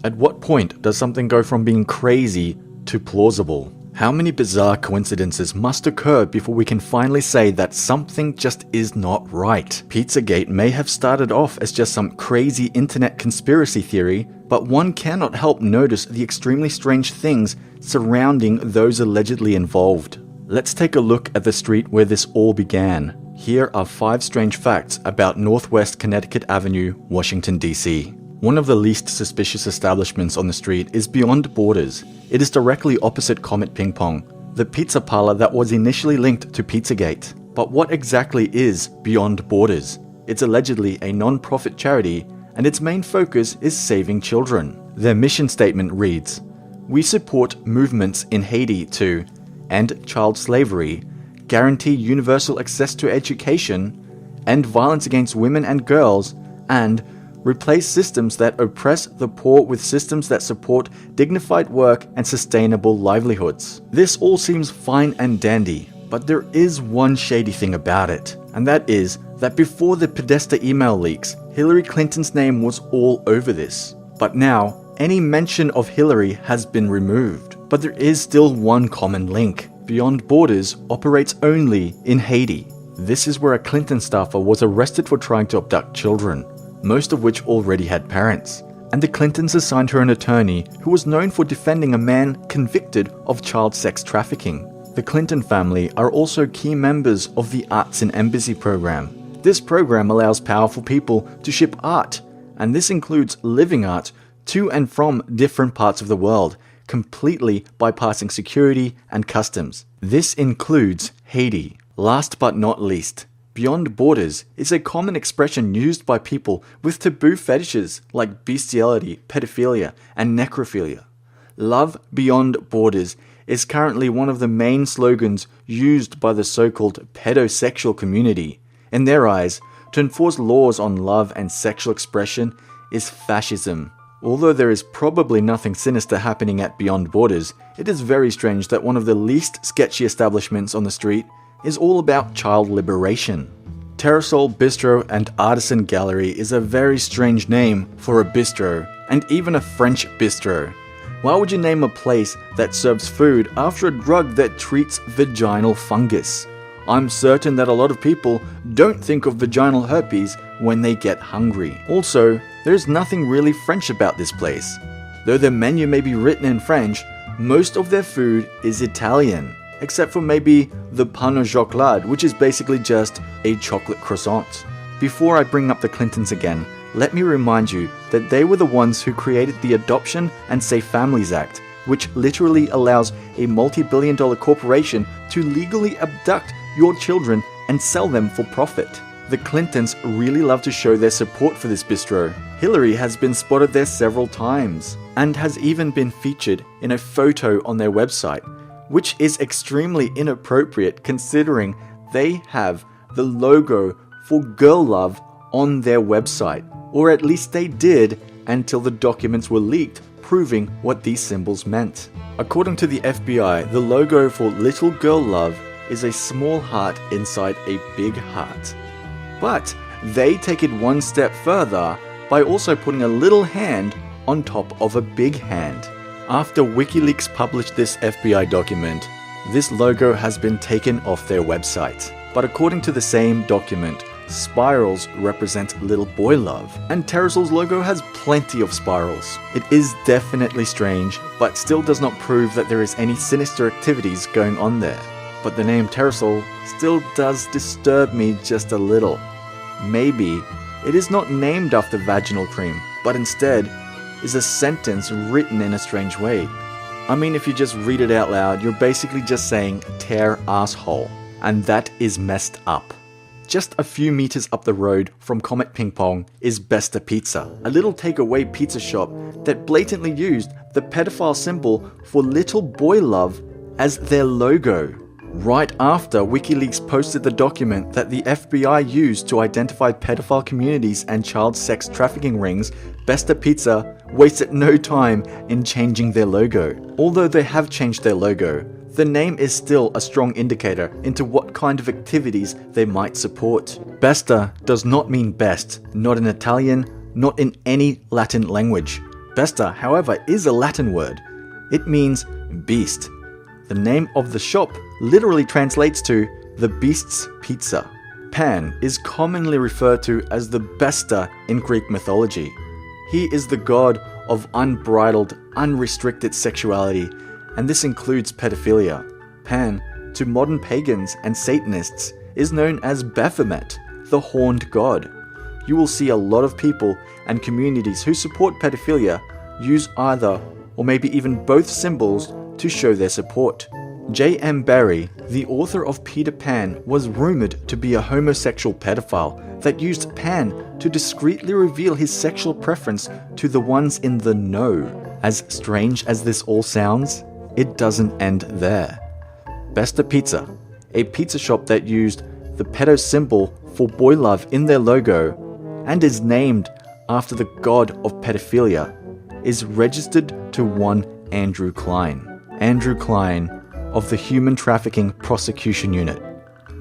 At what point does something go from being crazy to plausible? How many bizarre coincidences must occur before we can finally say that something just is not right? PizzaGate may have started off as just some crazy internet conspiracy theory, but one cannot help notice the extremely strange things surrounding those allegedly involved. Let's take a look at the street where this all began. Here are 5 strange facts about Northwest Connecticut Avenue, Washington, D.C. One of the least suspicious establishments on the street is Beyond Borders. It is directly opposite Comet Ping Pong, the pizza parlor that was initially linked to PizzaGate. But what exactly is Beyond Borders? It's allegedly a non-profit charity, and its main focus is saving children. Their mission statement reads, "We support movements in Haiti to end child slavery, guarantee universal access to education, end violence against women and girls, and replace systems that oppress the poor with systems that support dignified work and sustainable livelihoods." This all seems fine and dandy, but there is one shady thing about it, and that is that before the Podesta email leaks, Hillary Clinton's name was all over this. But now, any mention of Hillary has been removed. But there is still one common link. Beyond Borders operates only in Haiti. This is where a Clinton staffer was arrested for trying to abduct children, most of which already had parents. And the Clintons assigned her an attorney who was known for defending a man convicted of child sex trafficking. The Clinton family are also key members of the Arts in Embassy program. This program allows powerful people to ship art, and this includes living art, to and from different parts of the world, completely bypassing security and customs. This includes Haiti. Last but not least, Beyond Borders is a common expression used by people with taboo fetishes like bestiality, pedophilia, and necrophilia. Love Beyond Borders is currently one of the main slogans used by the so-called pedosexual community. In their eyes, to enforce laws on love and sexual expression is fascism. Although there is probably nothing sinister happening at Beyond Borders, it is very strange that one of the least sketchy establishments on the street is all about child liberation. Terrasol Bistro and Artisan Gallery is a very strange name for a bistro, and even a French bistro. Why would you name a place that serves food after a drug that treats vaginal fungus? I'm certain that a lot of people don't think of vaginal herpes when they get hungry. Also, there's nothing really French about this place. Though their menu may be written in French, most of their food is Italian, except for maybe the pain au chocolat, which is basically just a chocolate croissant. Before I bring up the Clintons again, let me remind you that they were the ones who created the Adoption and Safe Families Act, which literally allows a multi-billion-dollar corporation to legally abduct your children and sell them for profit. The Clintons really love to show their support for this bistro. Hillary has been spotted there several times, and has even been featured in a photo on their website, which is extremely inappropriate considering they have the logo for Girl Love on their website. Or at least they did until the documents were leaked proving what these symbols meant. According to the FBI, the logo for Little Girl Love is a small heart inside a big heart. But they take it one step further by also putting a little hand on top of a big hand. After WikiLeaks published this FBI document, this logo has been taken off their website. But according to the same document, spirals represent little boy love, and Terrasol's logo has plenty of spirals. It is definitely strange, but still does not prove that there is any sinister activities going on there. But the name Terrasol still does disturb me just a little. Maybe it is not named after vaginal cream, but instead is a sentence written in a strange way. I mean, if you just read it out loud, you're basically just saying tear asshole, and that is messed up. Just a few meters up the road from Comet Ping Pong is Besta Pizza, a little takeaway pizza shop that blatantly used the pedophile symbol for little boy love as their logo. Right after WikiLeaks posted the document that the FBI used to identify pedophile communities and child sex trafficking rings, Besta Pizza wasted no time in changing their logo. Although they have changed their logo, the name is still a strong indicator into what kind of activities they might support. Besta does not mean best, not in Italian, not in any Latin language. Besta, however, is a Latin word. It means beast. The name of the shop literally translates to the beast's pizza. Pan is commonly referred to as the Besta in Greek mythology. He is the god of unbridled, unrestricted sexuality, and this includes pedophilia. Pan, to modern pagans and Satanists, is known as Baphomet, the horned god. You will see a lot of people and communities who support pedophilia use either or maybe even both symbols to show their support. J.M. Barrie, the author of Peter Pan, was rumored to be a homosexual pedophile that used Pan to discreetly reveal his sexual preference to the ones in the know. As strange as this all sounds, it doesn't end there. Besta Pizza, a pizza shop that used the pedo symbol for boy love in their logo and is named after the god of pedophilia, is registered to one Andrew Klein. Andrew Klein of the Human Trafficking Prosecution Unit.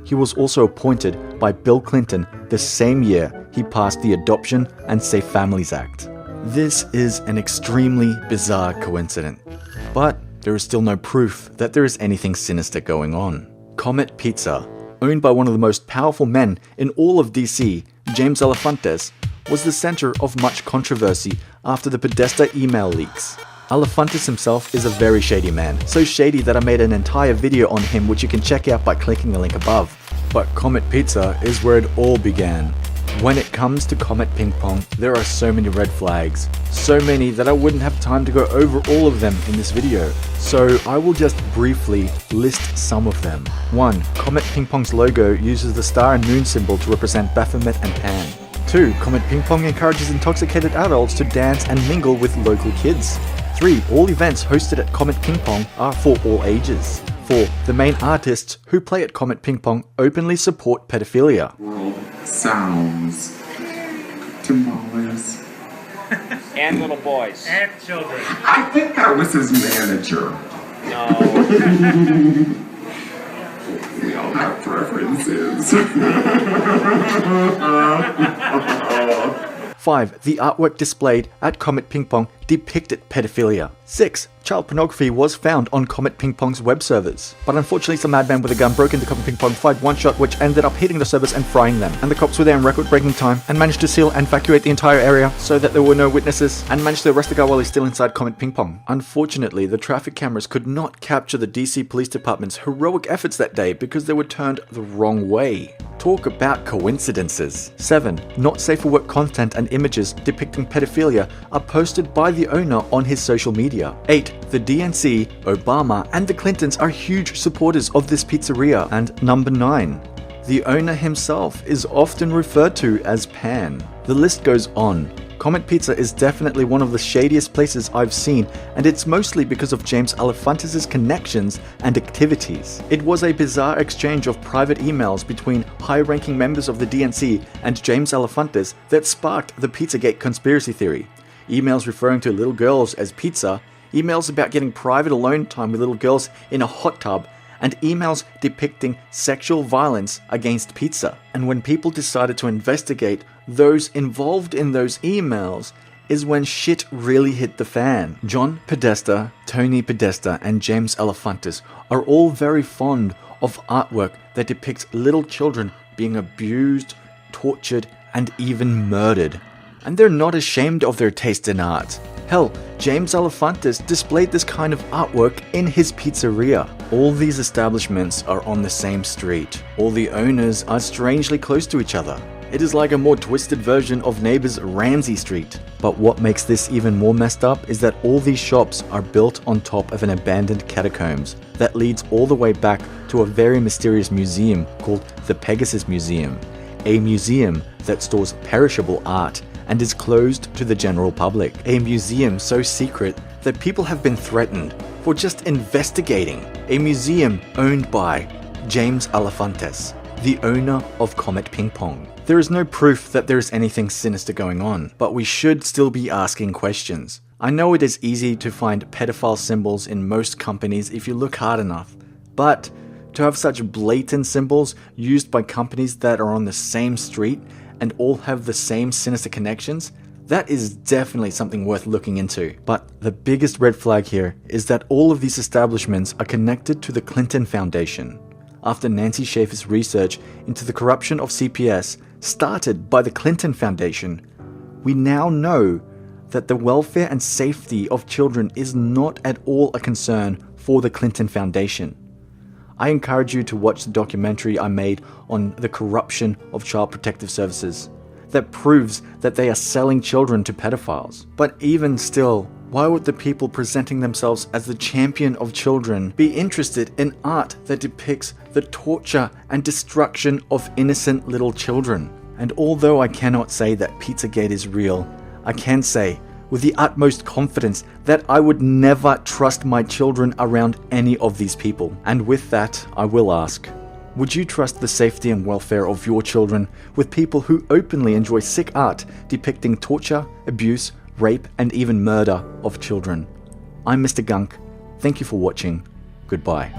He was also appointed by Bill Clinton the same year he passed the Adoption and Safe Families Act. This is an extremely bizarre coincidence, but there is still no proof that there is anything sinister going on. Comet Pizza, owned by one of the most powerful men in all of DC, James Alefantis, was the center of much controversy after the Podesta email leaks. Alefantis himself is a very shady man, so shady that I made an entire video on him which you can check out by clicking the link above. But Comet Pizza is where it all began. When it comes to Comet Ping Pong, there are so many red flags. So many that I wouldn't have time to go over all of them in this video. So I will just briefly list some of them. 1. Comet Ping Pong's logo uses the star and moon symbol to represent Baphomet and Pan. 2. Comet Ping Pong encourages intoxicated adults to dance and mingle with local kids. 3. All events hosted at Comet Ping Pong are for all ages. 4. The main artists who play at Comet Ping Pong openly support pedophilia. World sounds. Tamales. And little boys. And children. I think that was his manager. No. We all have preferences. 5. The artwork displayed at Comet Ping Pong depicted pedophilia. 6. Child pornography was found on Comet Ping Pong's web servers. But unfortunately, some madman with a gun broke into Comet Ping Pong, fired one shot which ended up hitting the servers and frying them. And the cops were there in record-breaking time and managed to seal and evacuate the entire area so that there were no witnesses and managed to arrest the guy while he's still inside Comet Ping Pong. Unfortunately, the traffic cameras could not capture the DC Police Department's heroic efforts that day because they were turned the wrong way. Talk about coincidences. 7. Not safe for work content and images depicting pedophilia are posted by the owner on his social media. 8. The DNC, Obama, and the Clintons are huge supporters of this pizzeria. And number 9. The owner himself is often referred to as Pan. The list goes on. Comet Pizza is definitely one of the shadiest places I've seen, and it's mostly because of James Alefantis' connections and activities. It was a bizarre exchange of private emails between high-ranking members of the DNC and James Alefantis that sparked the PizzaGate conspiracy theory. Emails referring to little girls as pizza, emails about getting private alone time with little girls in a hot tub, and emails depicting sexual violence against pizza. And when people decided to investigate those involved in those emails is when shit really hit the fan. John Podesta, Tony Podesta, and James Alefantis are all very fond of artwork that depicts little children being abused, tortured, and even murdered. And they're not ashamed of their taste in art. Hell, James Alefantis displayed this kind of artwork in his pizzeria. All these establishments are on the same street. All the owners are strangely close to each other. It is like a more twisted version of Neighbors Ramsey Street. But what makes this even more messed up is that all these shops are built on top of an abandoned catacombs that leads all the way back to a very mysterious museum called the Pegasus Museum, a museum that stores perishable art and is closed to the general public. A museum so secret that people have been threatened for just investigating. A museum owned by James Alefantis, the owner of Comet Ping Pong. There is no proof that there is anything sinister going on, but we should still be asking questions. I know it is easy to find pedophile symbols in most companies if you look hard enough, but to have such blatant symbols used by companies that are on the same street and all have the same sinister connections, That is definitely something worth looking into. But the biggest red flag here is that all of these establishments are connected to the Clinton Foundation. After Nancy Schaefer's research into the corruption of CPS started by the Clinton Foundation, we now know that the welfare and safety of children is not at all a concern for the Clinton Foundation. I encourage you to watch the documentary I made on the corruption of Child Protective Services that proves that they are selling children to pedophiles. But even still, why would the people presenting themselves as the champion of children be interested in art that depicts the torture and destruction of innocent little children? And although I cannot say that PizzaGate is real, I can say with the utmost confidence that I would never trust my children around any of these people. And with that, I will ask, would you trust the safety and welfare of your children with people who openly enjoy sick art depicting torture, abuse, rape, and even murder of children? I'm Mr. Gunk. Thank you for watching. Goodbye.